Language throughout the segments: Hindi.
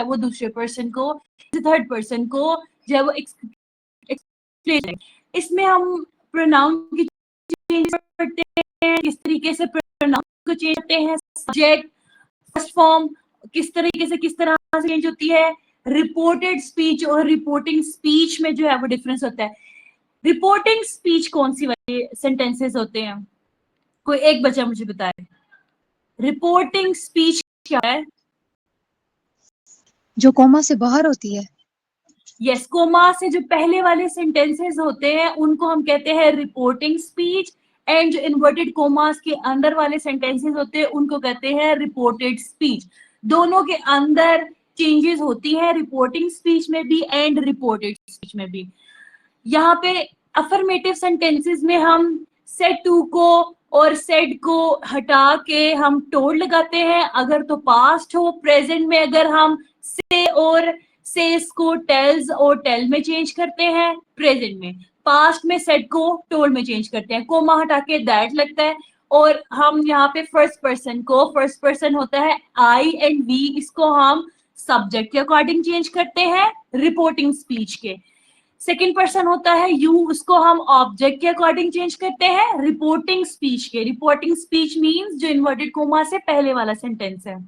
वो दूसरे पर्सन को, थर्ड पर्सन को जो है वो एक्सप्लेन। इसमें हम प्रोनाउन की चेंज करते हैं, किस तरीके से प्रोनाउन को चेंज करते हैं, सब्जेक्ट फर्स्ट फॉर्म किस तरीके से किस तरह से चेंज होती है। रिपोर्टेड स्पीच और रिपोर्टिंग स्पीच में जो है वो डिफरेंस होता है। रिपोर्टिंग स्पीच कौन सी वाली सेंटेंसेस होते हैं, कोई एक बच्चा मुझे बताए। रिपोर्टिंग स्पीच क्या है? जो कोमा से बाहर होती है। यस, कोमा से जो पहले वाले सेंटेंसेस होते हैं उनको हम कहते हैं रिपोर्टिंग स्पीच, एंड जो इन्वर्टेड कोमास के अंदर वाले सेंटेंसेस होते हैं उनको कहते हैं रिपोर्टेड स्पीच। दोनों के अंदर चेंजेस होती है, रिपोर्टिंग स्पीच में भी एंड रिपोर्टेड स्पीच में भी। यहाँ पे अफर्मेटिव सेंटेंसेस में हम सेड टू को और सेड को हटा के हम टोल्ड लगाते हैं, अगर तो पास्ट हो। प्रेजेंट में अगर हम से और सेस को टेल्स और टेल में चेंज करते हैं प्रेजेंट में। पास्ट में सेड को टोल्ड में चेंज करते हैं, कोमा हटा के दैट लगता है। और हम यहाँ पे फर्स्ट पर्सन को, फर्स्ट पर्सन होता है आई एंड वी, इसको हम सब्जेक्ट के अकॉर्डिंग चेंज करते हैं रिपोर्टिंग स्पीच के। सेकेंड पर्सन होता है यू, उसको हम ऑब्जेक्ट के अकॉर्डिंग चेंज करते हैं रिपोर्टिंग स्पीच के। रिपोर्टिंग स्पीच मींस जो इन्वर्टेड कोमा से पहले वाला सेंटेंस है।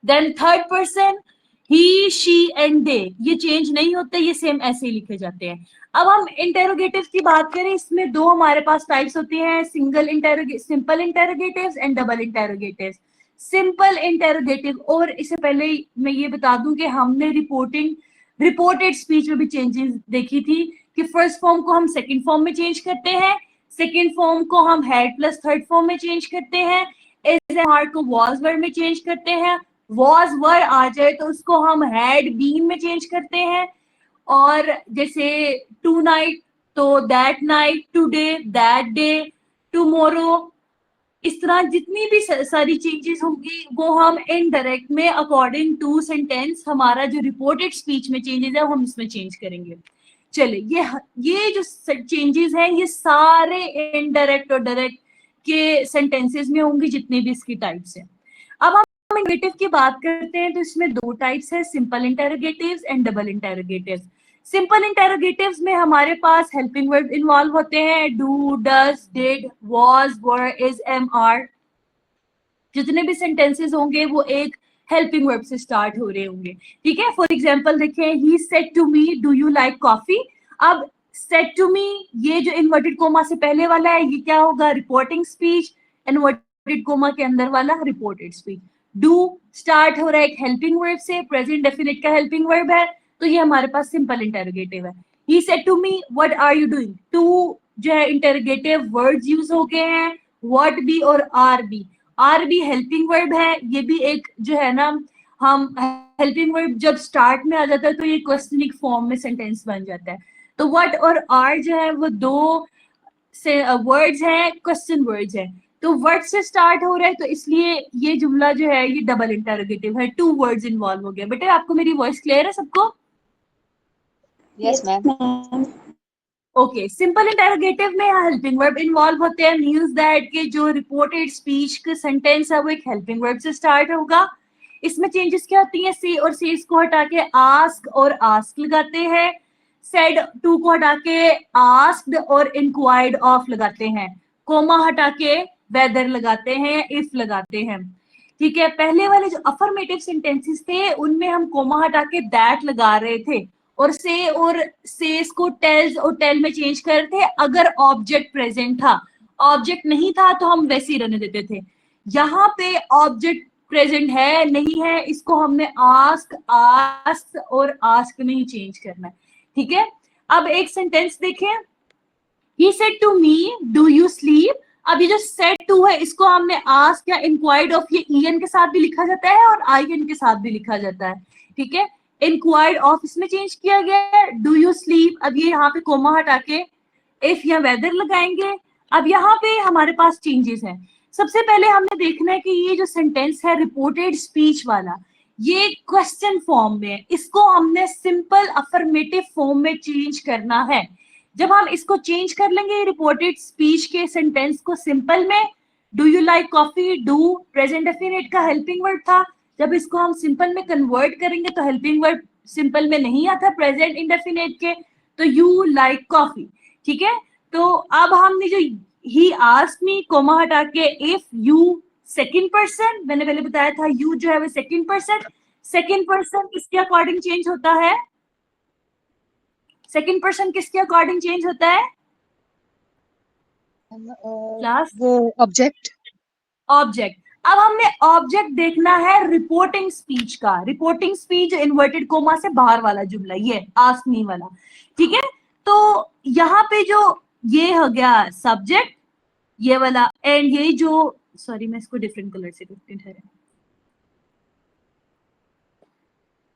Then third person he, she and they, ये चेंज नहीं होते, ये सेम ऐसे ही लिखे जाते हैं। अब हम इंटेरोगेटिव की बात करें, इसमें दो हमारे पास टाइप्स होती हैं, simple interrogatives and double interrogatives. Simple interrogative, और इससे पहले मैं ये बता दूं कि हमने रिपोर्टेड स्पीच में भी चेंजेस देखी थी कि फर्स्ट फॉर्म को हम सेकंड फॉर्म में चेंज करते हैं, सेकंड फॉर्म को हम हैड प्लस थर्ड फॉर्म में चेंज करते हैं, इज एंड हार्ड को वॉज वर्ड में चेंज करते हैं। वॉज वर्ड आ जाए तो उसको हम हैड बीन में चेंज करते हैं, और जैसे टू नाइट तो that night, today that day, tomorrow, इस तरह जितनी भी सारी चेंजेस होंगी वो हम इनडायरेक्ट में अकॉर्डिंग टू सेंटेंस, हमारा जो रिपोर्टेड स्पीच में चेंजेस है हम इसमें चेंज करेंगे। चले, ये जो चेंजेस हैं ये सारे इनडायरेक्ट और डायरेक्ट के सेंटेंसेस में होंगी, जितने भी इसकी टाइप्स हैं। अब हम इंटेरोगेटिव की बात करते हैं तो इसमें दो टाइप्स है, simple interrogatives and double interrogatives. Simple interrogatives में हमारे पास हेल्पिंग वर्ब इन्वॉल्व होते हैं, do, does, did, was, were, is, am, are. जितने भी सेंटेंसेस होंगे वो एक हेल्पिंग वर्ब से स्टार्ट हो रहे होंगे, ठीक है। फॉर एग्जांपल देखिए, he said to me do you like coffee. अब सेड टू मी, ये जो इन्वर्टेड कोमा से पहले वाला है ये क्या होगा, रिपोर्टिंग स्पीच, इन्वर्टेड कोमा के अंदर वाला रिपोर्टेड स्पीच। डू स्टार्ट हो रहा है एक हेल्पिंग वर्ब से, प्रेजेंट डेफिनेट का हेल्पिंग वर्ब है, तो ये हमारे पास सिंपल इंटेरोगेटिव है। He said to me what are you doing, two जो है इंटेरोगेटिव वर्ड्स यूज हो गए हैं, व्हाट भी और are be. Are be helping verb है, ये भी एक जो है ना, हम हेल्पिंग वर्ब जब स्टार्ट में आ जाता है तो ये क्वेश्चनिक फॉर्म में सेंटेंस बन जाता है। तो व्हाट और आर जो है वो दो से वर्ड्स हैं, क्वेश्चन वर्ड्स हैं, तो वर्ड से स्टार्ट हो रहा है तो इसलिए ये जुमला जो है ये डबल इंटरोगेटिव है, टू वर्ड्स इन्वॉल्व हो गए। बेटा आपको मेरी वॉइस क्लियर है सबको? Yes ma'am. Okay, simple interrogative में हेल्पिंग वर्ब इन्वॉल्व होते हैं, मींस दैट कि जो रिपोर्टेड स्पीच का सेंटेंस है वो एक हेल्पिंग वर्ब से स्टार्ट होगा। इसमें चेंजेस क्या होती हैं, से और सेस को हटा के आस्क और आस्क लगाते हैं, सेड टू को हटा के आस्क्ड और इंक्वायर्ड ऑफ लगाते हैं, कोमा हटा के वेदर लगाते हैं, इफ लगाते हैं, ठीक है। पहले वाले जो अफर्मेटिव सेंटेंसेस थे उनमें हम कोमा हटा के दैट लगा रहे थे, और से और सेस को टेल्स और टेल में चेंज करते थे अगर ऑब्जेक्ट प्रेजेंट था। ऑब्जेक्ट नहीं था तो हम वैसे ही रहने देते थे। यहाँ पे ऑब्जेक्ट प्रेजेंट है नहीं है, इसको हमने आस्क, आस्क और आस्क में ही चेंज करना है, ठीक है। अब एक सेंटेंस देखें, he said to me do you sleep। अब ये जो said to है इसको हमने ask या inquired of, ये en के साथ भी लिखा जाता है और in के साथ भी लिखा जाता है, ठीक है। inquired of इसमें चेंज किया गया है, do you sleep, अब ये यहाँ पे कोमा हटा के if या weather लगाएंगे। अब यहाँ पे हमारे पास चेंजेस हैं। सबसे पहले हमने देखना है कि ये जो सेंटेंस है रिपोर्टेड स्पीच वाला, ये क्वेश्चन फॉर्म में है, इसको हमने सिंपल अफर्मेटिव फॉर्म में चेंज करना है। जब हम इसको चेंज कर लेंगे रिपोर्टेड स्पीच के सेंटेंस को सिंपल में, do you like coffee, do present definite का हेल्पिंग वर्ड था, जब इसको हम सिंपल में कन्वर्ट करेंगे तो हेल्पिंग वर्ब सिंपल में नहीं आता प्रेजेंट इंडेफिनिट के, तो यू लाइक कॉफी, ठीक है। तो अब हमने जो ही आस्क्ड मी कोमा हटा के इफ यू सेकंड पर्सन, मैंने पहले बताया था यू जो है वो सेकंड पर्सन किसके अकॉर्डिंग चेंज होता है, सेकंड पर्सन किसके अकॉर्डिंग चेंज होता है क्लास, वो ऑब्जेक्ट। ऑब्जेक्ट। अब हमने ऑब्जेक्ट देखना है रिपोर्टिंग स्पीच का, रिपोर्टिंग स्पीच इन्वर्टेड कोमा से बाहर वाला जुमला, ये आस्क मी वाला, ठीक है। तो यहाँ पे जो ये हो गया सब्जेक्ट ये वाला, एंड ये जो, सॉरी मैं इसको डिफरेंट कलर से ठहरे,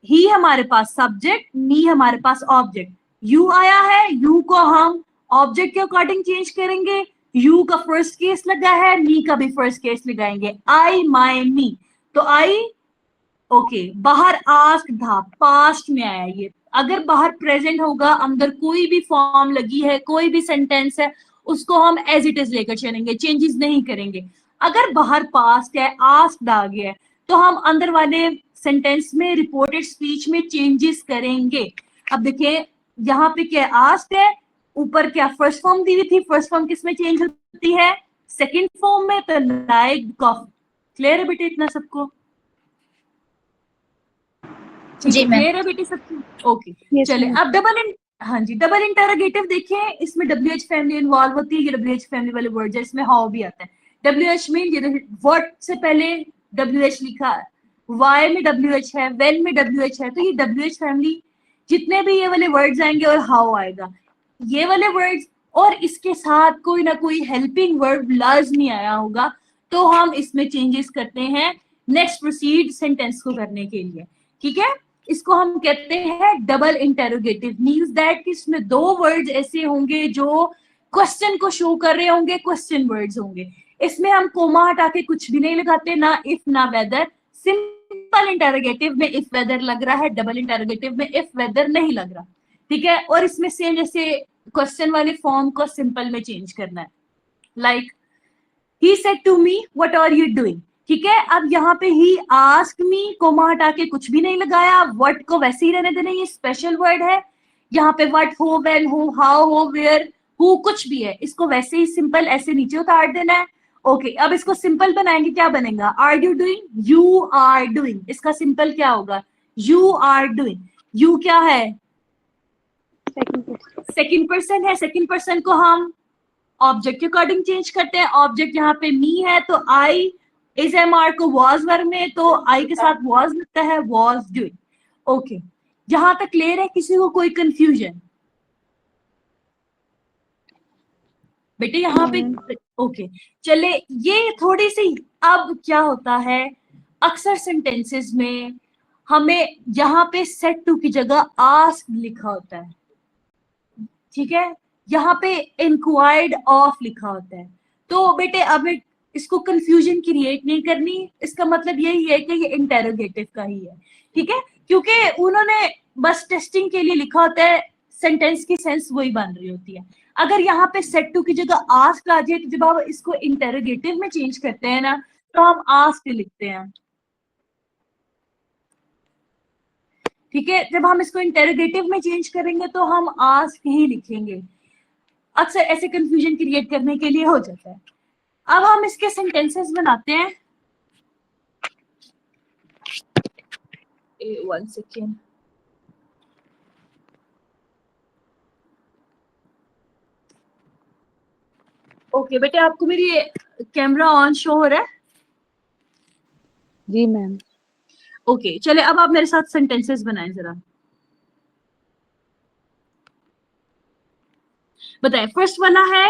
ही हमारे पास सब्जेक्ट, मी हमारे पास ऑब्जेक्ट, यू आया है, यू को हम ऑब्जेक्ट के अकॉर्डिंग चेंज करेंगे, यू का फर्स्ट केस लगा है, मी का भी फर्स्ट केस लगाएंगे, आई माई मी, तो आई ओके बाहर आस्क था पास्ट में आया ये, अगर बाहर प्रेजेंट होगा अंदर कोई भी फॉर्म लगी है कोई भी सेंटेंस है उसको हम एज इट इज लेकर चलेंगे, चेंजेस नहीं करेंगे। अगर बाहर पास्ट है आस्क्ड आ गया है तो हम अंदर वाले सेंटेंस में रिपोर्टेड स्पीच में चेंजेस करेंगे। अब देखिए यहाँ पे क्या आस्क्ड है, ऊपर क्या फर्स्ट फॉर्म दी हुई थी, फर्स्ट फॉर्म किस में चेंज होती है सेकंड फॉर्म में, तो लाइक कॉफी। क्लियर है बेटे इतना सबको? जी मैम। क्लियर है बेटे सबको? ओके चले अब हाँ जी डबल इंटरोगेटिव देखें, इसमें WH फैमिली इन्वॉल्व होती है, ये WH फैमिली वाले वर्ड है, इसमें हाउ भी आता है। WH में ये वर्ड से पहले WH लिखा है, वाई में WH है, वेन में WH है, तो ये WH फैमिली जितने भी ये वाले वर्ड्स आएंगे और हाउ आएगा, ये वाले वर्ड्स और इसके साथ कोई ना कोई हेल्पिंग वर्ड लाजमी आया होगा, तो हम इसमें चेंजेस करते हैं नेक्स्ट प्रोसीड सेंटेंस को करने के लिए, ठीक है। इसको हम कहते हैं डबल इंटेरोगेटिव, मींस दैट कि इसमें दो वर्ड्स ऐसे होंगे जो क्वेश्चन को शो कर रहे होंगे, क्वेश्चन वर्ड्स होंगे। इसमें हम कोमा हटा के कुछ भी नहीं लगाते, ना इफ ना वेदर। सिंपल इंटेरोगेटिव में इफ वेदर लग रहा है, डबल इंटेरोगेटिव में इफ वेदर नहीं लग रहा, ठीक है। और इसमें सेम जैसे क्वेश्चन वाले फॉर्म को सिंपल में चेंज करना है, like he said to me what are you doing, ठीक है। अब यहाँ पे ही आस्क मी कोमा हटा के कुछ भी नहीं लगाया, व्हाट को वैसे ही रहने देना, ये स्पेशल वर्ड है। यहाँ पे व्हाट हो, व्हेन हो, हाउ हो, वेयर हु कुछ भी है, इसको वैसे ही सिंपल ऐसे नीचे उतार देना है। ओके अब इसको सिंपल बनाएंगे, क्या बनेगा, are you doing, you are doing, इसका सिंपल क्या होगा, यू आर डूइंग। यू क्या है, सेकंड पर्सन है, सेकंड पर्सन को हम ऑब्जेक्ट के अकॉर्डिंग चेंज करते हैं। ऑब्जेक्ट यहाँ पे मी है तो आई इस MR को वॉज वर्ब में, तो आई के साथ वॉज लगता है, वॉज डूइंग। ओके जहां तक क्लियर है, किसी को कोई कंफ्यूजन बेटे यहाँ पे? ओके चले ये थोड़ी सी, अब क्या होता है अक्सर सेंटेंसेस में हमें यहाँ पे सेट टू की जगह आस्क लिखा होता है, ठीक है, यहाँ पे इंक्वायर्ड ऑफ लिखा होता है। तो बेटे अब इसको कंफ्यूजन क्रिएट नहीं करनी, इसका मतलब यही है कि ये इंटेरोगेटिव का ही है, ठीक है, क्योंकि उन्होंने बस टेस्टिंग के लिए लिखा होता है, सेंटेंस की सेंस वही बन रही होती है। अगर यहाँ पे सेट टू की जगह आस्क आ जाए तो जब आप इसको इंटेरोगेटिव में चेंज करते हैं ना तो हम आस्क लिखते हैं, ठीक है। जब हम इसको इंटेरोगेटिव में चेंज करेंगे तो हम आस्क ही लिखेंगे, अक्सर ऐसे कंफ्यूजन क्रिएट करने के लिए हो जाता है। अब हम इसके सेंटेंसेस बनाते हैं, वन सेकेंड, ओके बेटे आपको मेरी कैमरा ऑन शो हो रहा है? जी मैम। ओके चले अब आप मेरे साथ सेंटेंसेस बनाएं जरा, बताएं। फर्स्ट वाला है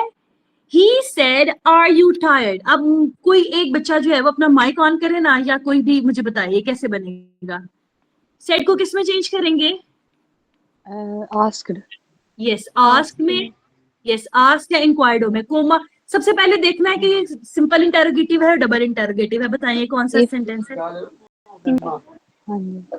he said are you tired। अब कोई एक बच्चा जो है वो अपना माइक ऑन करे ना, या कोई भी मुझे बताइए कैसे बनेगा। सेड को किस में चेंज करेंगे, आस्क्ड। यस आस्क में, यस आस्क या इंक्वायर्ड में। कोमा सबसे पहले देखना है कि ये सिंपल इंटरोगेटिव है डबल इंटरोगेटिव है, बताइए कौन सा सेंटेंस है।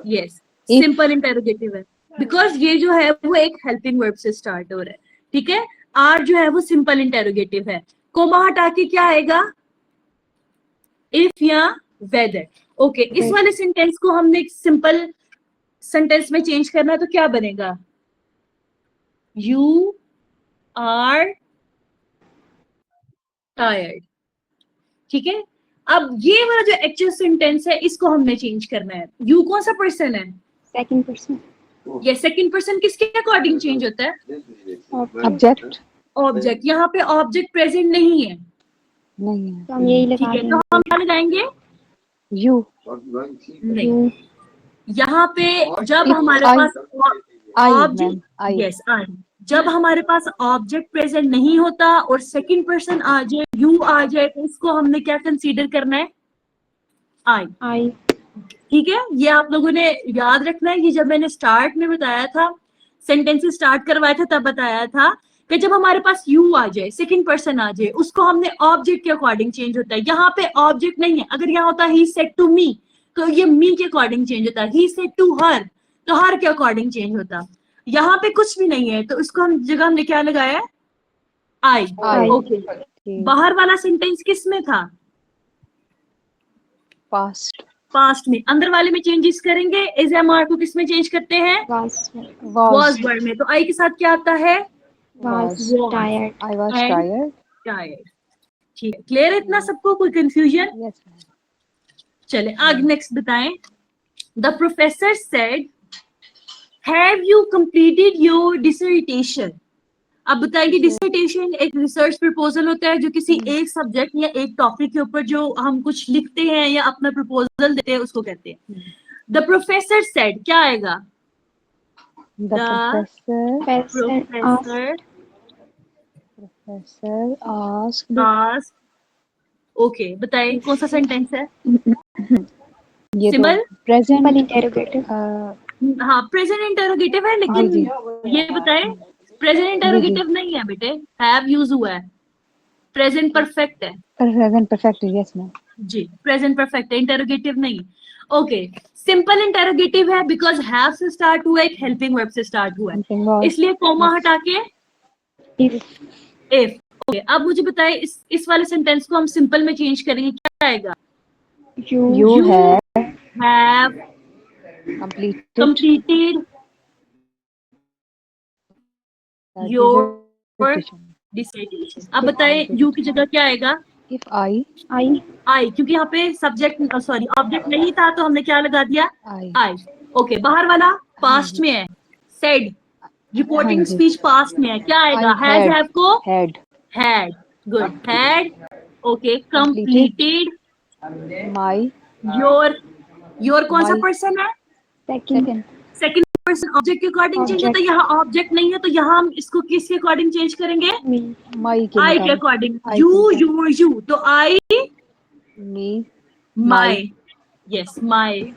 यस सिंपल इंटरोगेटिव है, बिकॉज ये जो है वो एक हेल्पिंग वर्ब से स्टार्ट हो रहा है, ठीक है। आर जो है वो सिंपल इंटरोगेटिव है, कोमा हटा के क्या आएगा, इफ या वेदर। ओके, इस वाले सेंटेंस को हमने एक सिंपल सेंटेंस में चेंज करना है तो क्या बनेगा? You are tired. ठीक है, अब ये वाला जो एक्चुअल सेंटेंस है इसको हमने चेंज करना है। यू कौन सा पर्सन है? Second person. ये सेकंड पर्सन किसके अकॉर्डिंग चेंज होता है? ऑब्जेक्ट। ऑब्जेक्ट। यहाँ पे ऑब्जेक्ट प्रेजेंट नहीं है, नहीं है, तो हम यही ठीक लगा है, तो हम क्या लगाएंगे? यू। नहीं, यहाँ पे जब If हमारे I- pass I object, ma'am, I. Yes I, जब हमारे पास ऑब्जेक्ट प्रेजेंट नहीं होता और सेकंड पर्सन आ जाए, यू आ जाए, तो इसको हमने क्या कंसीडर करना है? आई। आई। ठीक है, ये आप लोगों ने याद रखना है। ये जब मैंने स्टार्ट में बताया था, सेंटेंसेस स्टार्ट करवाया था, तब बताया था कि जब हमारे पास यू आ जाए, सेकंड पर्सन आ जाए, उसको हमने ऑब्जेक्ट के अकॉर्डिंग चेंज होता है। यहाँ पे ऑब्जेक्ट नहीं है। अगर यहाँ होता ही सेड टू मी, तो ये मी के अकॉर्डिंग चेंज होता है। ही सेड टू हर, तो हर के अकॉर्डिंग चेंज होता। यहाँ पे कुछ भी नहीं है, तो उसको हम जगह हमने क्या लगाया है? आई। आई। ओके, बाहर वाला सेंटेंस किस में था? पास्ट। पास्ट में। अंदर वाले में चेंजेस करेंगे, इज एम आर को किस में चेंज करते हैं? वॉज वर्ड में। तो आई के साथ क्या आता है? Was tired. I was And tired. Tired. ठीक है, क्लियर है इतना सबको? कोई कंफ्यूजन? Yes, ma'am. चले आगे नेक्स्ट बताएं। The professor said, have you completed your dissertation? अब बताएंगे, डिसर्टेशन एक रिसर्च प्रपोजल होता है जो किसी एक सब्जेक्ट या एक टॉपिक के ऊपर जो हम कुछ लिखते हैं या अपना प्रपोजल देते हैं, उसको कहते हैं। द प्रोफेसर सेड, क्या आएगा? The professor asked. ओके, बताइए कौन सा सेंटेंस है? ये तो सिंपल प्रेजेंट इंटरोगेटिव। हाँ, प्रेजेंट इंटरोगेटिव है, लेकिन ये बताए प्रेजेंट इंटरोगेटिव नहीं है बेटे, हैव यूज हुआ है। प्रेजेंट परफेक्ट है। Present perfect, yes ma'am. जी, प्रेजेंट परफेक्ट है, इंटरोगेटिव नहीं। ओके, सिंपल इंटरोगेटिव है बिकॉज हैव से स्टार्ट हुआ है, एक हेल्पिंग वर्ब से स्टार्ट हुआ है, इसलिए कोमा हटा के इफ। ओके, अब मुझे बताए इस वाले सेंटेंस को हम सिंपल में चेंज करेंगे, क्या आएगा? You have completed your dissertation। अब बताए यू की जगह क्या आएगा? If I, क्योंकि यहाँ पे सब्जेक्ट सॉरी ऑब्जेक्ट नहीं था, तो हमने क्या लगा दिया? आई। ओके, बाहर वाला पास्ट में है, सेड रिपोर्टिंग स्पीच पास्ट में है, क्या आएगा? हैज, हैव को had, good, had, okay, completed, your कौन सा पर्सन है? Second person. ऑब्जेक्ट के अकॉर्डिंग चेंज होता है, यहाँ ऑब्जेक्ट नहीं है, तो यहाँ हम इसको किसके अकॉर्डिंग चेंज करेंगे? आई के अकॉर्डिंग। यू, योर, यू, तो आई, मी, माई, यस, माई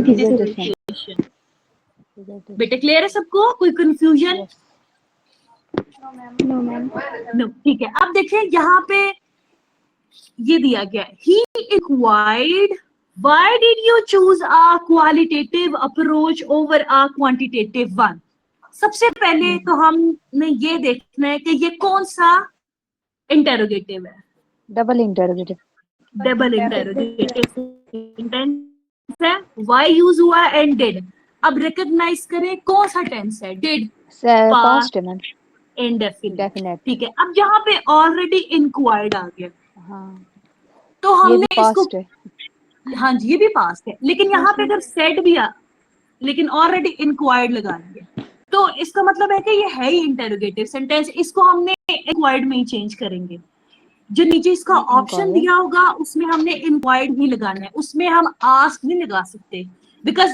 डिसर्टेशन। बेटे क्लियर है सबको? कोई कंफ्यूजन? नो, ठीक है। अब देखिए यहाँ पे ये दिया गया है, he inquired, why did you choose a qualitative approach over a quantitative one? सबसे पहले तो हमने ये देखना है कि ये कौन सा इंटेरोगेटिव है? डबल इंटेरोगेटिव सेंटेंस है, why यूज हुआ एंड did। अब रिकॉग्नाइज करें कौन सा टेंस है? did, पास्ट है मैम, इंडेफिनिट। ठीक है, अब यहाँ पे ऑलरेडी इंक्वायर्ड आ गया, हाँ, तो हमने इसको, है। हाँ जी, ये भी पास्ट है, लेकिन यहाँ पे अगर सेड भी आ, लेकिन ऑलरेडी इंक्वायर्ड लगा दिया, तो इसका मतलब है कि ये है ही इंटेरोगेटिव सेंटेंस। इसको हमने इंक्वायर्ड में ही चेंज करेंगे। जो नीचे इसका ऑप्शन दिया होगा उसमें हमने इंक्वायर्ड ही लगाना है, उसमें हम आस्क नहीं लगा सकते, बिकॉज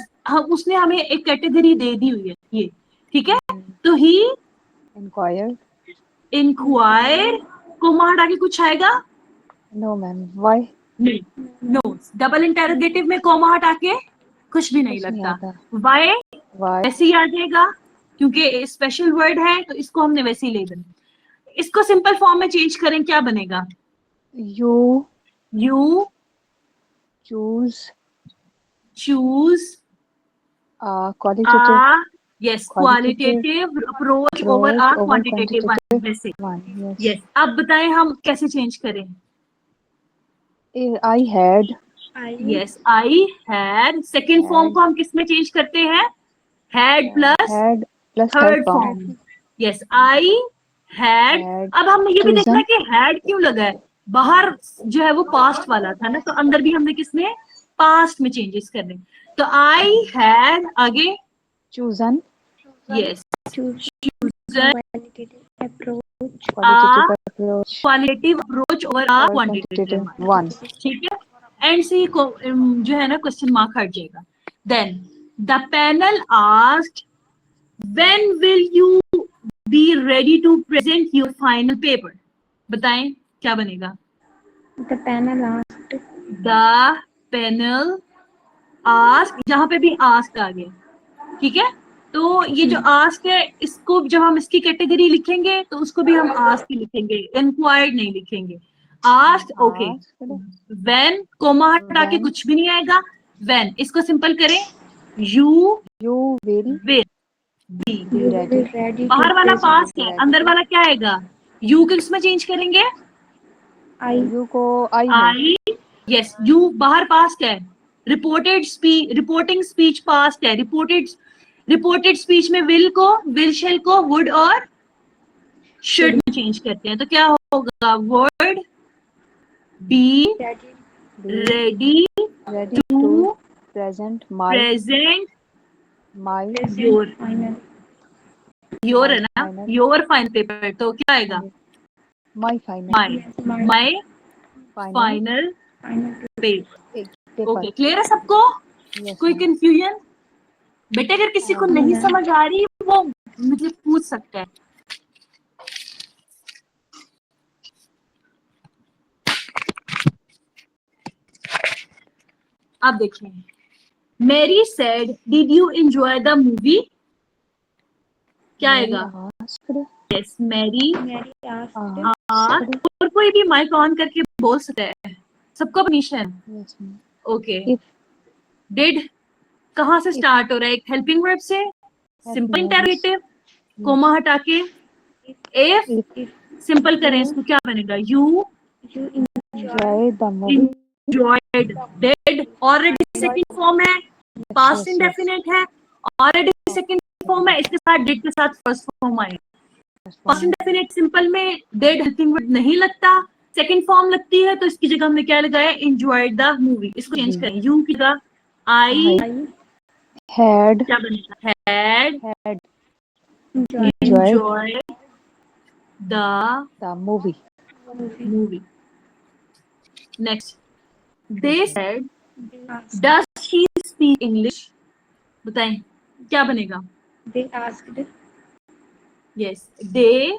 उसने हमें एक कैटेगरी दे दी हुई है ये। ठीक है, तो ही इंक्वायर को हटा के कुछ आएगा? No ma'am, why? No, double interrogative में कोमा हटा के कुछ भी नहीं लगता। व्हाई ऐसे ही आ जाएगा, क्योंकि स्पेशल वर्ड है, तो इसको हमने वैसे ही ले देना। इसको सिंपल फॉर्म में चेंज करें, क्या बनेगा? You choose qualitative approach over a quantitative one. वैसे यस। अब बताएं हम कैसे चेंज करें? I had yes, I had. Second form को हम किस में चेंज करते हैं? Had plus Had plus third third form. Form. Yes, I had. Had अब हमने ये भी देखना है chosen. कि हैड क्यों लगा है। बाहर जो है वो पास्ट वाला था ना, तो अंदर भी हमने किसमें पास्ट में चेंजेस करने। तो आई हैड आगे। Chosen. Yes, qualitative approach Qualitative approach. Qualitative approach over a Or quantitative quantitative one. ठीक है। एंड से जो है ना क्वेश्चन मार्क हट जाएगा। Then the panel asked when will you be ready to present your final paper. बताएं क्या बनेगा? the panel asked the panel ask, जहां पे भी आस्क आ गया, ठीक है। तो ये जो आस्क है, इसको जब हम इसकी कैटेगरी लिखेंगे तो उसको भी हम आस्क ही लिखेंगे, इंक्वायर्ड नहीं लिखेंगे। Ask, okay. Asked. When comma हटा के When. कुछ भी नहीं आएगा। व्हेन, इसको सिंपल करें, you You will will be. be you ready. will ready to बाहर वाला present पास है, अंदर वाला क्या आएगा? यू किस में चेंज करेंगे? I You को I में. आई। यस, यू बाहर पास्ट है। Reported speech, reporting speech past है। रिपोर्टेड स्पीच में विल को, विल शेल को वुड और शुड में चेंज करते हैं। तो क्या होगा? Word be ready Be ready ready to to present my present my present Your. final your My है ना, final. Your final paper. तो क्या आएगा? my final my, yes, my my final final final paper. paper. Okay, clear है सबको? Yes, कोई ma'am. कंफ्यूजन? बेटे अगर किसी को हाँ, नहीं ma'am. समझ आ रही वो मुझे पूछ सकता है। अब देखिए, Mary said did you enjoy the movie. क्या Mary आएगा? asked. Yes, Mary Mary asked Asked. और कोई भी माइक ऑन करके बोल सकता है, सबका permission. Yes, ma'am. Okay, If did कहाँ से स्टार्ट हो रहा है? एक हेल्पिंग वर्ब से, सिंपल इंटरोगेटिव, कोमा हटा के। इफ if सिंपल करें इसको, क्या बनेगा? You you enjoy enjoy the movie. enjoyed, did already second form है, पास्ट yes, इंडेफिनिट है, ऑलरेडी सेकंड फॉर्म है, इसके साथ डिड के साथ फर्स्ट फॉर्म आएगा। yes. पास्ट इंडेफिनिट सिंपल में डिड हेल्पिंग वर्ब नहीं लगता, सेकंड फॉर्म लगती है, तो इसकी जगह हमने क्या लगाया? Enjoyed the movie. इसको चेंज करें, यू की जगह आई, I Had क्या बनेगा? Had enjoy enjoy the the movie. movie movie. Next, they said they asked does she speak English. बताएं क्या बनेगा? they asked yes, they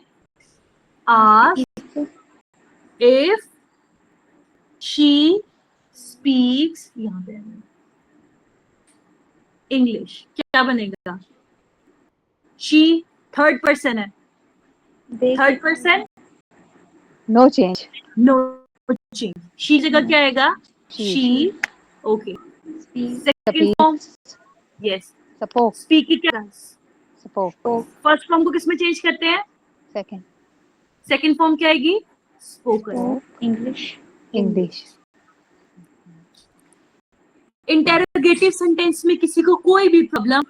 asked if she speaks, यहाँ पे इंग्लिश, क्या बनेगा? शी थर्ड पर्सन है, they third person No change. No change. She जगह क्या आएगा? She. She. Okay, speak second form yes, Spoke. Speak की क्या? Spoke. फर्स्ट फॉर्म को किसमें चेंज करते हैं? Second. सेकंड फॉर्म क्या आएगी? Spoken. spoke English English. Interrogative sentence में किसी को कोई भी प्रॉब्लम?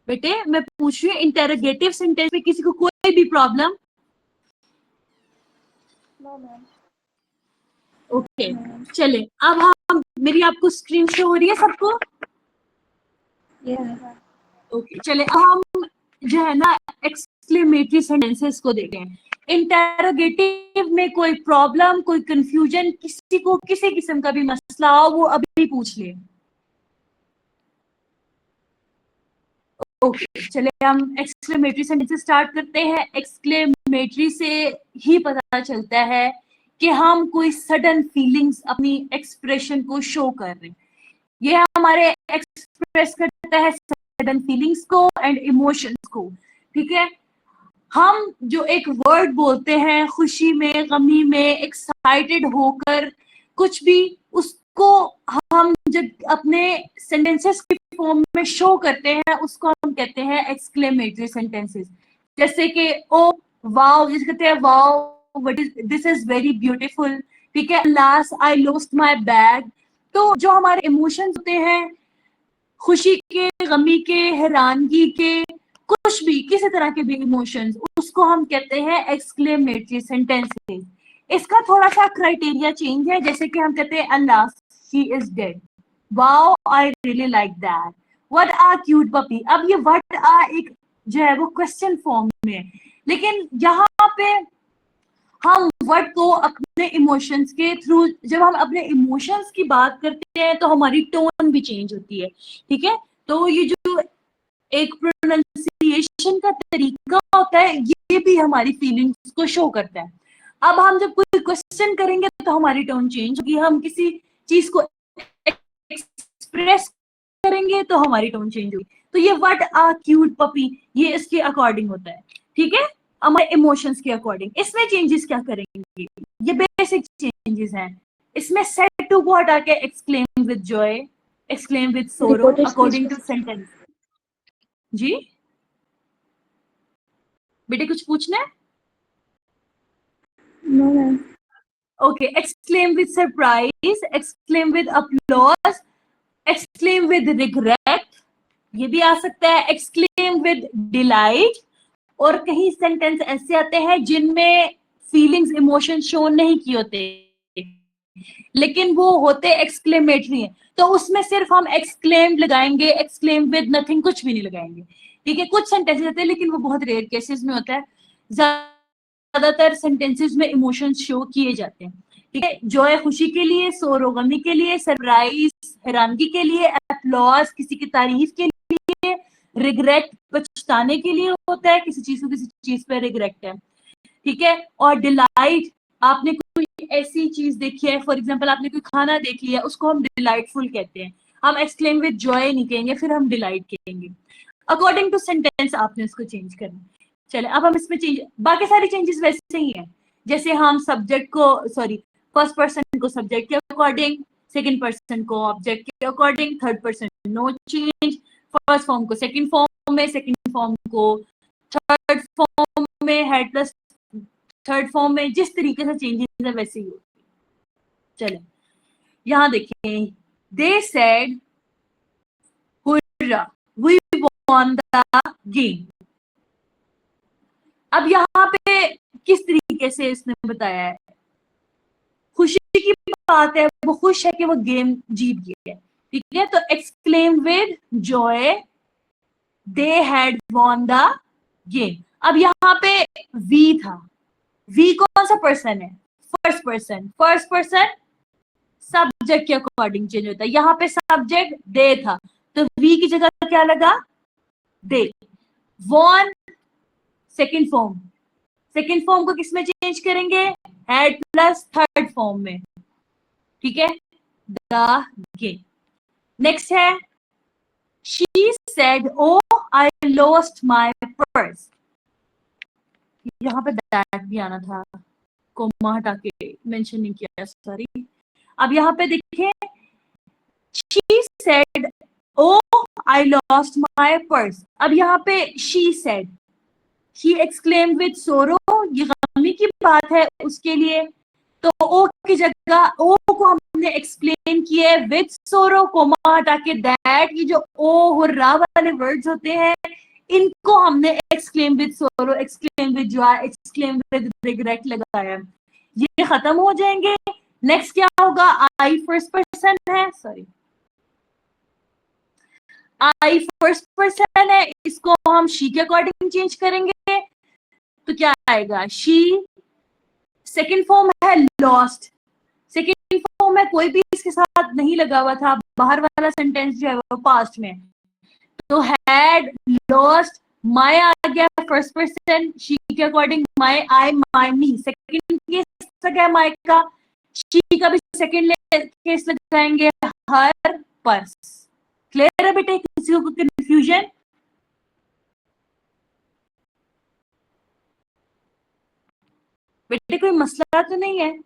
बेटे मैं पूछ रही हूँ, इंटेरोगेटिव सेंटेंस में किसी को कोई भी प्रॉब्लम? no ma'am ओके, चले अब हम, मेरी आपको स्क्रीन शो हो रही है सबको? yeah ओके, चले अब हम जो है ना एक्सक्लेमेटरी सेंटेंसेस को देखें। इंटेरोगेटिव में कोई प्रॉब्लम, कोई कंफ्यूजन, किसी को किसी किस्म का भी मसला हो, वो अभी पूछ ले। ओके, चले हम एक्सक्लेमेटरी सेंटेंसेस स्टार्ट करते हैं। एक्सक्लेमेटरी से ही पता चलता है कि हम कोई सडन फीलिंग्स, अपनी एक्सप्रेशन को शो कर रहे हैं। ये हमारे एक्सप्रेस करता है सडन फीलिंग्स को एंड इमोशंस को, ठीक है। हम जो एक वर्ड बोलते हैं खुशी में, गमी में, एक्साइटेड होकर, कुछ भी, उसको हम जब अपने सेंटेंसेस की फॉर्म में शो करते हैं, उसको हम कहते हैं एक्सक्लेमेटरी सेंटेंसेस। जैसे कि ओ वाओ, जिसे कहते हैं wow, what is this is very beautiful, ठीक है, last I lost my bag. तो जो हमारे इमोशंस होते हैं, खुशी के, गमी के, हैरानगी के, कुछ भी, किसी तरह के भी इमोशंस, उसको हम कहते हैं एक्सक्लेमेटरी सेंटेंसेस। इसका थोड़ा सा क्राइटेरिया चेंज है, जैसे कि हम कहते हैं alas she is dead, wow I really like that, what a cute puppy. अब ये व्हाट आ एक जो है वो क्वेश्चन फॉर्म में है, लेकिन यहाँ पे हम वर्ड को अपने इमोशंस के थ्रू, जब हम अपने इमोशंस की बात करते हैं तो हमारी टोन भी चेंज होती है, ठीक है। तो ये जो एक प्रोनाउंसिएशन का तरीका होता है, ये भी हमारी फीलिंग्स को शो करता है। अब हम जब कोई क्वेश्चन करेंगे तो हमारी टोन चेंज होगी, हम किसी चीज को एक्सप्रेस करेंगे तो हमारी टोन चेंज होगी। तो ये व्हाट आ क्यूट पपी, ये इसके अकॉर्डिंग होता है, ठीक है, हमारे इमोशंस के अकॉर्डिंग। इसमें चेंजेस क्या करेंगे, ये बेसिक चेंजेस हैं। इसमें सेड टू को हटा के exclaim with joy, exclaim with sorrow Reported according to speech. Sentence. जी बेटे कुछ पूछना है? No, ma'am. Okay, exclaim with surprise, exclaim with applause, exclaim with regret, ये भी आ सकता है, exclaim with delight। और कहीं सेंटेंस ऐसे आते हैं जिनमें फीलिंग्स, इमोशन शो नहीं किए होते, लेकिन वो होते एक्सक्लेमेटरी हैं, तो उसमें सिर्फ हम एक्सक्लेम लगाएंगे, एक्सक्लेम विद नथिंग, कुछ भी नहीं लगाएंगे, ठीक है। कुछ सेंटेंसेस होते हैं, लेकिन वो बहुत रेयर केसेस में होता है, ज्यादातर सेंटेंसेस में इमोशंस शो किए जाते हैं, ठीक है। जॉय खुशी के लिए, सोरो गमी के लिए, सरप्राइज हैरानगी के लिए, अपलॉज किसी की तारीफ के लिए, रिग्रेट पछताने के लिए होता है, किसी चीज को किसी चीज पे रिग्रेट है, ठीक है। और डिलाइट, आपने कोई ऐसी चीज देखी है, फॉर एग्जांपल आपने कोई खाना देख लिया, उसको हम डिलाइटफुल कहते हैं, हम एक्सक्लेम विद जॉय नहीं कहेंगे, फिर हम डिलाइट कहेंगे। अकॉर्डिंग टू सेंटेंस आपने उसको चेंज करना। चले अब हम इसमें चेंज, बाकी सारी चेंजेस वैसे ही हैं, जैसे हम सब्जेक्ट को, सॉरी, फर्स्ट पर्सन को सब्जेक्ट के अकॉर्डिंग, सेकंड पर्सन को ऑब्जेक्ट के according, third person no change, first form को सेकंड फॉर्म में, सेकंड फॉर्म को थर्ड फॉर्म में, हेड प्लस थर्ड फॉर्म में, जिस तरीके से चेंजेस है वैसे ही होती है। चले यहाँ देखिए, they said hurrah we won the game. अब यहाँ पे किस तरीके से इसने बताया है, खुशी की बात है, वो खुश है कि वो गेम जीत गया है, ठीक है। तो exclaim with Joy they had von the game. अब यहाँ पे वी था, वी कौन सा पर्सन है, first person, first person subject के अकॉर्डिंग चेंज होता है, यहाँ पे सब्जेक्ट दे था, तो वी की जगह क्या लगा, दे। Won second form, second form को किसमें चेंज करेंगे, हैड प्लस थर्ड फॉर्म में, ठीक है, द गेम। नेक्स्ट है she said oh I lost my purse, यहाँ पे दैट भी आना था, कोमा हटा के मेंशन नहीं किया, सॉरी। अब यहाँ पे देखिए, she said oh I lost my purse। अब यहाँ पे she said, she exclaimed with sorrow, ये गमी की बात है उसके लिए, तो ओ की जगह ओ को हमने एक्सप्लेन किया है विद सोरो, कोमा हटा के दैट। ये जो ओ हुर्रा वाले वर्ड्स होते हैं, इनको हमने एक्सक्लेम विद सोरो, exclaim with joy, exclaim with regret लगाया, ये खत्म हो जाएंगे। नेक्स्ट क्या होगा, आई फर्स्ट पर्सन है, सॉरी, आई फर्स्ट पर्सन है, इसको हम शी के अकॉर्डिंग चेंज करेंगे, तो क्या आएगा, शी। सेकंड फॉर्म है लॉस्ट, सेकंड फॉर्म में कोई भी इसके साथ नहीं लगा हुआ था, बाहर वाला सेंटेंस जो है वो पास्ट में, तो हैड लॉस्ट, माय आ गया फर्स्ट पर्सन, शी के according my, I, my, me. Second case लगा माय का, शी का भी सेकंड केस लगाएंगे, हर पर्स। क्लियर है बेटे, किसी को कंफ्यूजन? बेटे कोई मसला तो नहीं है?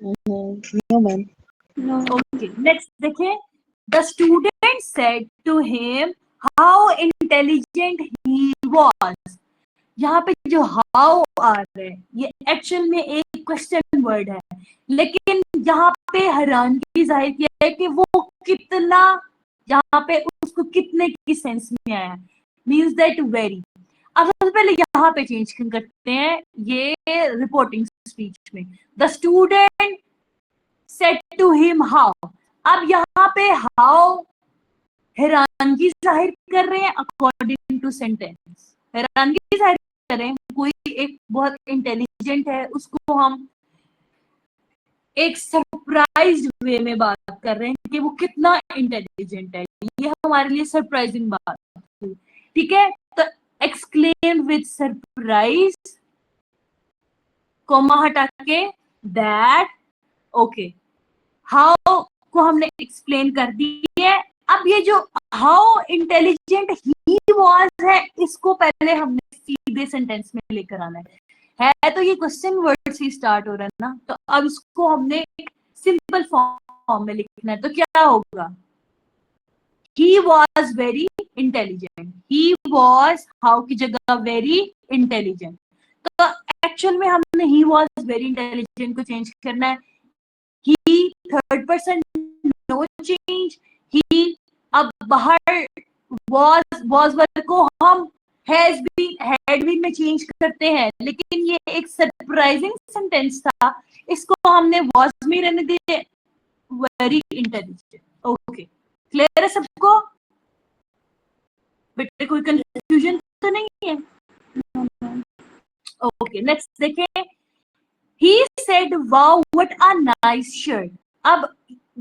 No, ma'am. No. Okay, next देखिए, the student said to him how intelligent he was। यहाँ पे जो हाउ आ रहा है ये एक्चुअल में एक क्वेश्चन वर्ड है, लेकिन यहाँ पे हैरानगी जाहिर किया है कि वो कितना, यहाँ पे उसको कितने की सेंस में आया, मीन्स दैट वेरी। अब सबसे पहले यहाँ पे चेंज करते हैं ये रिपोर्टिंग स्पीच में, the student said to him how. अब यहाँ पे हाउ हैरानगी जाहिर कर रहे हैं अकॉर्डिंग टू सेंटेंस, हैरानगी जाहिर कर रहे हैं, कोई एक बहुत इंटेलिजेंट है उसको हम एक सरप्राइज वे में बात कर रहे हैं कि वो कितना इंटेलिजेंट है, ये हमारे लिए सरप्राइजिंग बात है, ठीक है। तो एक्सक्लेम विद सरप्राइज, कोमा हटा के दैट, ओके। हाउ को हमने एक्सप्लेन कर दी है। अब ये जो हाउ इंटेलिजेंट ही वाज है, इसको पहले हमने सीधे सेंटेंस में लेकर आना है तो ये क्वेश्चन वर्ड से स्टार्ट हो रहा है ना, तो अब इसको हमने एक सिंपल फॉर्म में लिखना है, तो क्या होगा, he was very intelligent, he was how की जगह वेरी इंटेलिजेंट, तो एक्चुअल में हमने ही वॉज वेरी इंटेलिजेंट को चेंज करना है, ही थर्ड पर्सन नो चेंज, ही अब बाहर वॉज वर्ड को हम हैज बीन हैड बीन में चेंज करते हैं, लेकिन ये एक सरप्राइजिंग सेंटेंस था, इसको हमने वॉज में रहने दिए, वेरी इंटेलिजेंट। ओके, क्लियर है सबको बेटे, कोई कंफ्यूजन तो नहीं है? ओके, नेक्स्ट देखें, he said wow what a nice shirt। अब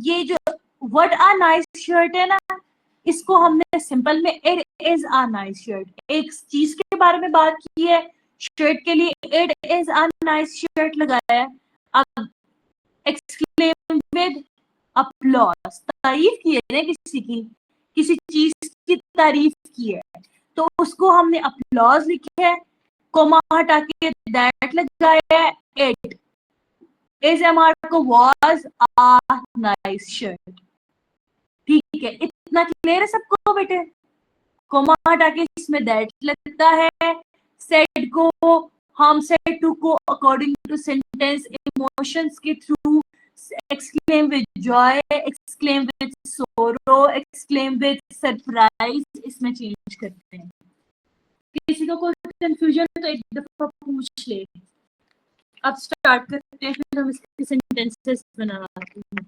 ये जो what a nice shirt है ना, इसको हमने सिंपल में it is a nice shirt, एक चीज के बारे में बात की है, शर्ट के लिए it is a nice shirt लगाया है। अब exclaim with applause, तारीफ की है ना किसी की, किसी चीज की तारीफ की है, तो उसको हमने applause लिखा है, कोमा हटा के that लगाया है, it is को was a nice shirt, ठीक है, इतना क्लियर है सबको बेटे? कोमा हटा के इसमें that लगता है, said को हम said to को अकॉर्डिंग टू सेंटेंस इमोशंस के through exclaim with joy, exclaim with sorrow, exclaim with surprise, इसमें चेंज करते हैं। किसी को कोई कंफ्यूजन तो एक दफा पूछ ले। अब स्टार्ट करते हैं, फिर हम इसके सेंटेंसेस बनाते हैं।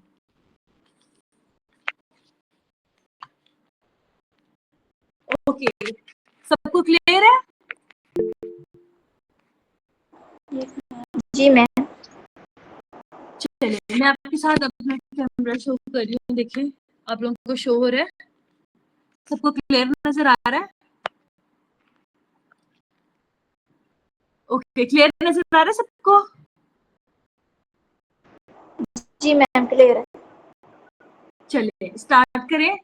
ओके, सबको क्लियर है? जी मैम। चलिए मैं आपके साथ अपना कैमरा शो कर रही हूँ, देखिए आप लोगों को शो हो रहा है, सबको क्लियर नजर आ रहा है? ओके, क्लियर नजर आ रहा है सबको? जी मैम क्लियर है। चलिए स्टार्ट करें।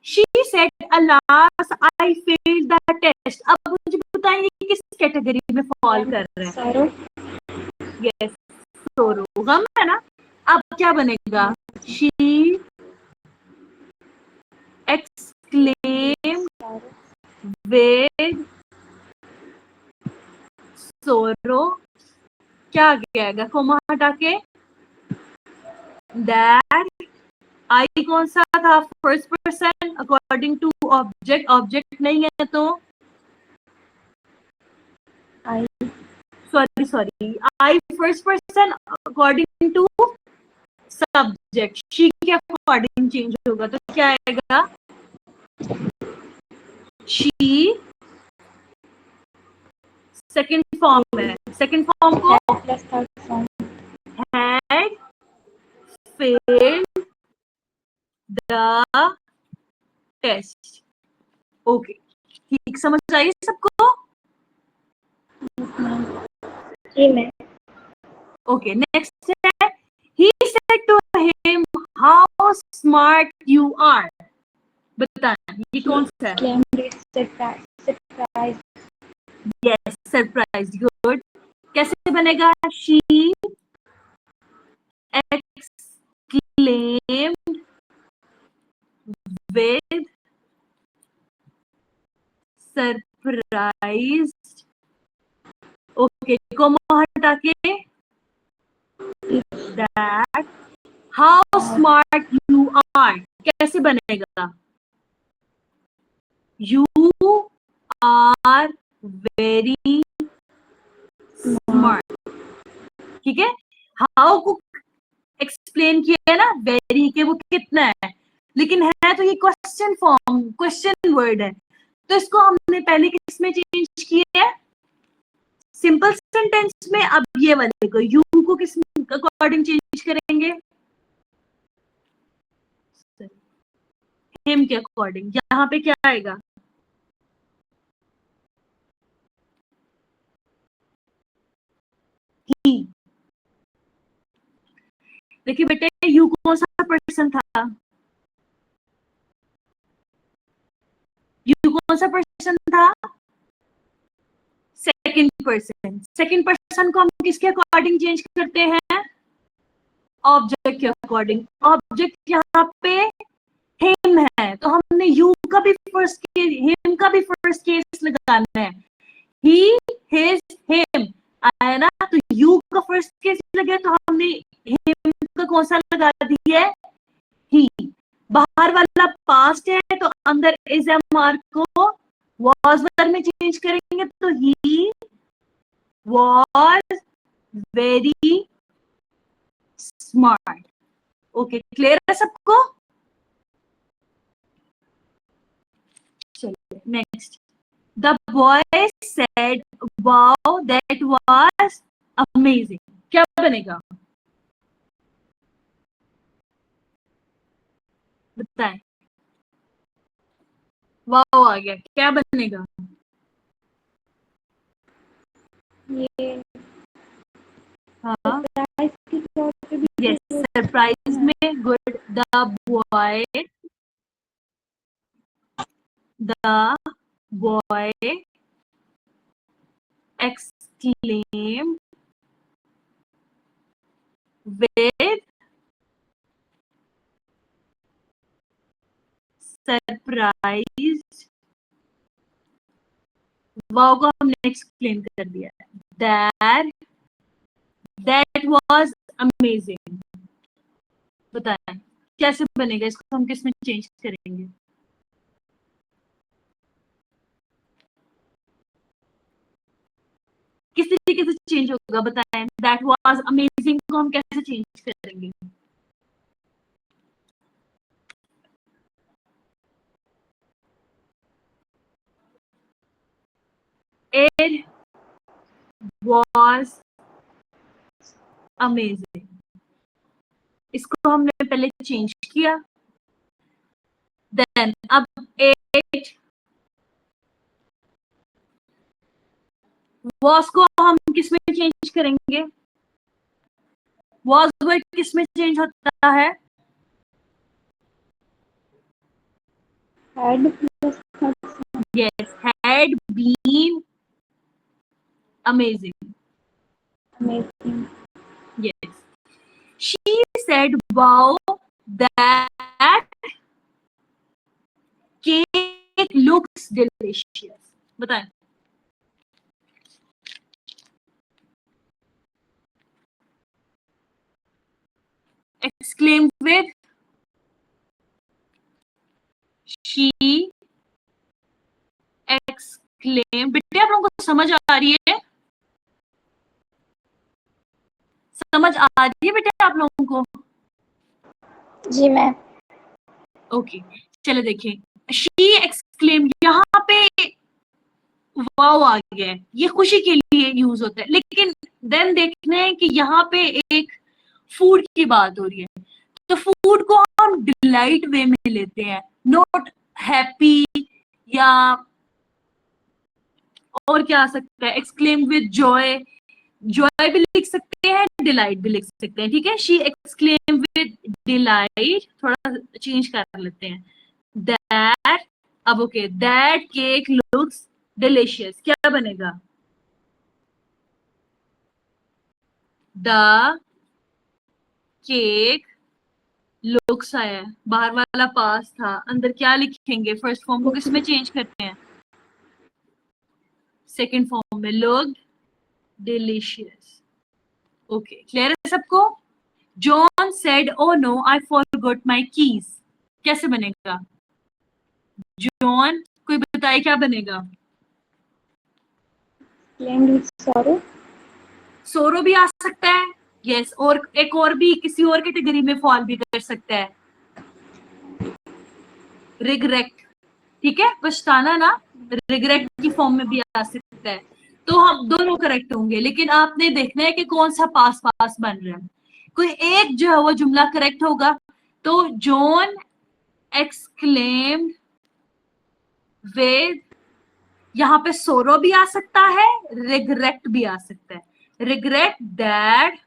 She said, alas, I failed the test। अब मुझे बताइए किस कैटेगरी में फॉल कर रहा है? सारो। यस, सोरो, गम है ना। अब क्या बनेगा? She exclaimed with sorrow, क्या आएगा? कोमा हटा के that, आई कौन सा था? First person according to object, object नहीं है तो I, sorry I first person according to subject, she के अकॉर्डिंग चेंज होगा, तो क्या आएगा? शी सेकंड फॉर्म है, सेकंड फॉर्म को plus third form had failed the test। Okay, ठीक, समझ आई सबको? जी मैम। ओके, नेक्स्ट है, he said to him how smart you are। बताएं ये कौन सा है? सरप्राइज। Yes, surprise, good. कैसे बनेगा? she exclaimed with surprised okay, comma हटा के that how smart you are कैसे बनेगा? You are very smart. ठीक है, हाउ को एक्सप्लेन किया है ना, वेरी के वो कितना है, लेकिन है तो ये क्वेश्चन फॉर्म, क्वेश्चन वर्ड है, तो इसको हमने पहले किस में चेंज किया है? सिंपल सेंटेंस में। अब ये वाले को यू को किस अकॉर्डिंग चेंज करेंगे? हिम के अकॉर्डिंग। यहाँ पे क्या आएगा? ही। देखिए बेटे, यू कौन सा पर्सन था? यू कौन सा पर्सन था? Second person. सेकंड पर्सन को हम किसके अकॉर्डिंग चेंज करते हैं? ऑब्जेक्ट के अकॉर्डिंग। ऑब्जेक्ट यहाँ पे हिम है, तो हमने यू का भी फर्स्ट केस, हिम का भी फर्स्ट केस लगाना है। ही, हिज, हिम आया ना, तो यू का फर्स्ट केस लगे तो हमने हिम का कौन सा लगा दिया है? ही। बाहर वाला पास्ट है तो अंदर इज एम आर को वॉज वर्ड में चेंज करेंगे, तो he was very smart. Okay, clear है सबको? चलिए next. The boy said wow that was amazing, क्या बनेगा? बताएं। वाओ आ गया, क्या बनेगा? ये हाँ, सरप्राइज की तौर पे भी यस, सरप्राइज में good. The boy exclaimed with surprise। Wow को हमने एक्सप्लेन कर दिया है। that was amazing। बताएं कैसे बनेगा, इसको हम किस में चेंज करेंगे? किस तरीके से चेंज होगा बताएं? that was amazing को हम कैसे चेंज करेंगे? It was amazing। इसको हमने पहले चेंज किया। देन अब it was को हम किस में चेंज करेंगे? was वर्ड किस में चेंज होता है? had plus Yes, had been amazing। amazing। Yes, she said wow that cake looks delicious। बताएं। exclaim with she exclaim। बेटे आप लोगों को समझ आ रही है? समझ आ रही है बेटे आप लोगों को? जी मैम। ओके, चले देखें। she exclaim, यहाँ पे वाओ आ गया है, ये खुशी के लिए यूज होता है, लेकिन देन देखने हैं कि यहाँ पे एक फूड की बात हो रही है, तो फूड को हम डिलाइट वे में लेते हैं, नॉट हैप्पी या और क्या आ सकता है? एक्सक्लेम विद जॉय, जॉय भी लिख सकते हैं, डिलाइट भी लिख सकते हैं। ठीक है, शी एक्सक्लेम विद डिलाइट, थोड़ा चेंज कर लेते हैं। दैट, अब okay, that cake looks delicious, क्या बनेगा? द केक लुक्स आया, बाहर वाला पास था, अंदर क्या लिखेंगे? फर्स्ट फॉर्म को किसमें चेंज करते हैं? सेकंड फॉर्म में। Look delicious. ओके, क्लियर है सबको? John said oh no I forgot my keys, कैसे बनेगा? जॉन, कोई बताए क्या बनेगा? Claimed with sorrow. सोरो भी आ सकता है, यस, और एक और भी किसी और कैटेगरी में फॉल भी कर सकता है, रिग्रेट। ठीक है, पछताना ना, रिग्रेट की फॉर्म में भी आ सकता है। तो हम दोनों करेक्ट होंगे, लेकिन आपने देखना है कि कौन सा पास पास बन रहा है। कोई एक जो है वो जुमला करेक्ट होगा। तो जॉन एक्सक्लेम्ड विद, यहाँ पे सोरो भी आ सकता है, रिग्रेट भी आ सकता है। Regret that